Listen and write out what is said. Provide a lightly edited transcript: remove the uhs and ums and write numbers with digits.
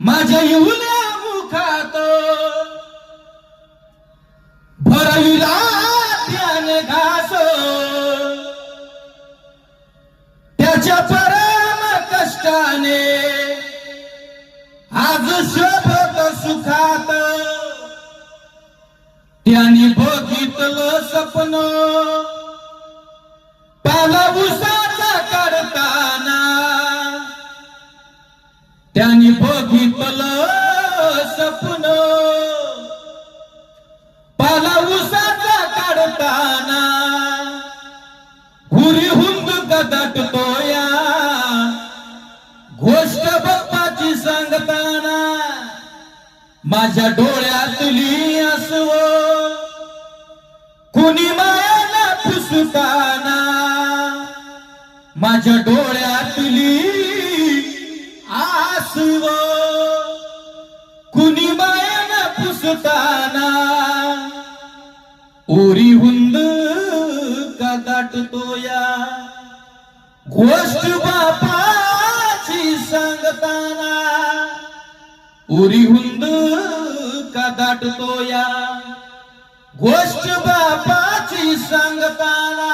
माझ्या येऊल्या मुखात भरविला त्याने घास, त्याच्या परम कष्टाने आज शोभत सुखात. त्याने बघितलं स्वप्न पाला उसाचा करताना, त्याने बघितलं स्वप्न पाला उसाचा काढताना. हुरी हुंद गदटतो या गोष्ट बाप्पाची सांगताना. माझ्या डोळ्यातली आसव कुणी मायाला पुसताना. माझ्या डोळ्यातली आसव कुणी मायाला पुसताना. उरी हुंद का दाटतो या गोष्ट बापाची सांगताना. उरी हुंद का दाटतो या गोष्ट बापाची सांगताना.